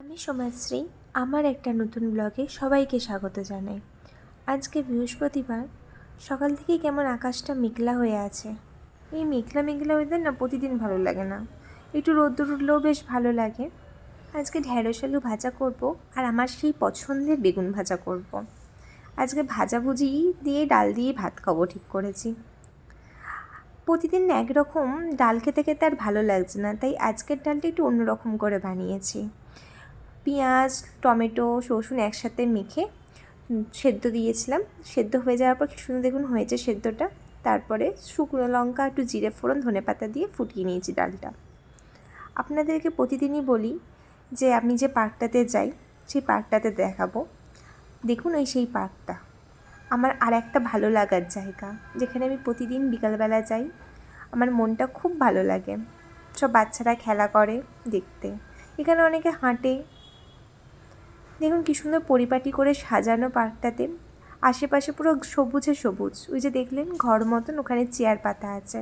আমি সোমাশ্রী, আমার একটা নতুন ব্লগে সবাইকে স্বাগত জানাই। আজকে বৃহস্পতিবার, সকাল থেকেই কেমন আকাশটা মেঘলা হয়ে আছে। এই মেঘলা মেঘলা ওয়েদার না প্রতিদিন ভালো লাগে না, একটু রোদ্দুর উঠলেও বেশ ভালো লাগে। আজকে ঢ্যাঁড়স আলু ভাজা করব, আর আমার সেই পছন্দের বেগুন ভাজা করব। আজকে ভাজাভুজি দিয়ে ডাল দিয়ে ভাত খাবো ঠিক করেছি। প্রতিদিন একরকম ডাল খেতে খেতে আর ভালো লাগছে না, তাই আজকের ডালটা একটু অন্যরকম করে বানিয়েছি। পেঁয়াজ, টমেটো, রসুন একসাথে মেখে সেদ্ধ দিয়েছিলাম। সেদ্ধ হয়ে যাওয়ার পর কি সুন্দর দেখুন হয়েছে সেদ্ধটা। তারপরে শুকনো লঙ্কা, একটু জিরে ফোড়ন, ধনেপাতা দিয়ে ফুটিয়ে নিয়েছি ডালটা। আপনাদেরকে প্রতিদিনই বলি যে আমি যে পার্কটাতে যাই সেই পার্কটাতে দেখাবো। দেখুন সেই পার্কটা আমার আর একটা ভালো লাগার জায়গা, যেখানে আমি প্রতিদিন বিকালবেলা যাই। আমার মনটা খুব ভালো লাগে। সব বাচ্চারা খেলা করে দেখতে, এখানে অনেকে হাঁটে। দেখুন কী সুন্দর পরিপাটি করে সাজানো পার্কটাতে। আশেপাশে পুরো সবুজে সবুজ। ওই যে দেখলেন ঘর মতন, ওখানে চেয়ার পাতা আছে।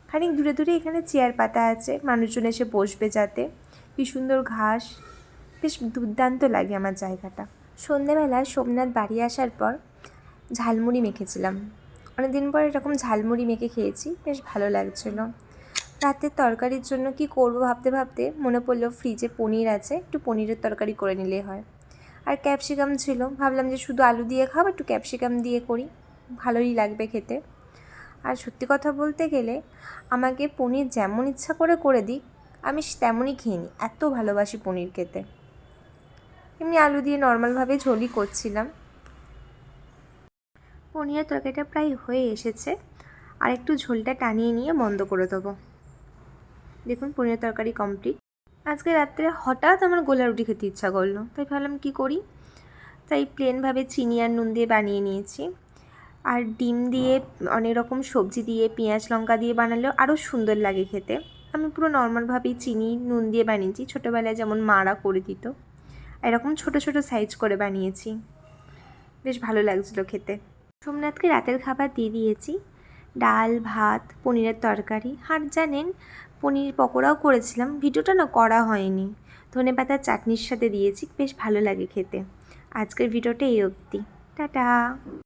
খানিক দূরে দূরে এখানে চেয়ার পাতা আছে, মানুষজন এসে বসবে যাতে। কী সুন্দর ঘাস, বেশ দুর্দান্ত লাগে আমার জায়গাটা। সন্ধেবেলা সোমনাথ বাড়ি আসার পর ঝালমুড়ি মেখেছিলাম। অনেক দিন পর এরকম ঝালমুড়ি মেখে খেয়েছি, বেশ ভালো লাগছিলো। রাতের তরকারির জন্য কি করব ভাবতে ভাবতে মনে পড়লো ফ্রিজে পনির আছে, একটু পনিরের তরকারি করে নিলেই হয়। আর ক্যাপসিকাম ছিল, ভাবলাম যে শুধু আলু দিয়ে খাবো, একটু ক্যাপসিকাম দিয়ে করি, ভালোই লাগবে খেতে। আর সত্যি কথা বলতে গেলে আমাকে পনির যেমন ইচ্ছা করে দিক, আমি তেমনই খেয়ে নিই, এত ভালোবাসি পনির খেতে। এমনি আলু দিয়ে নর্মালভাবে ঝোলই করছিলাম। পনিরের তরকারিটা প্রায় হয়ে এসেছে, আর একটু ঝোলটা টানিয়ে নিয়ে বন্ধ করে দেবো। দেখুন পনিরের তরকারি কমপ্লিট। আজকে রাত্রে হঠাৎ আমার গোলা রুটি খেতে ইচ্ছা করলো, তাই ভাবলাম কী করি। তাই প্লেনভাবে চিনি আর নুন দিয়ে বানিয়ে নিয়েছি। আর ডিম দিয়ে, অনেক রকম সবজি দিয়ে, পেঁয়াজ লঙ্কা দিয়ে বানালেও আরও সুন্দর লাগে খেতে। আমি পুরো নর্মালভাবেই চিনি নুন দিয়ে বানিয়েছি, ছোটোবেলায় যেমন মারা করে দিত। এরকম ছোটো ছোটো সাইজ করে বানিয়েছি, বেশ ভালো লাগছিলো খেতে। সোমনাথকে রাতের খাবার দিয়ে দিয়েছি, ডাল, ভাত, পনিরের তরকারি। আর জানেন, পনির পকোড়াও করেছিলাম, ভিডিওটা না করা হয়নি। ধনেপাতার চাটনির সাথে দিয়েছি, বেশ ভালো লাগে খেতে। আজকের ভিডিওটা এই অবধি। টাটা।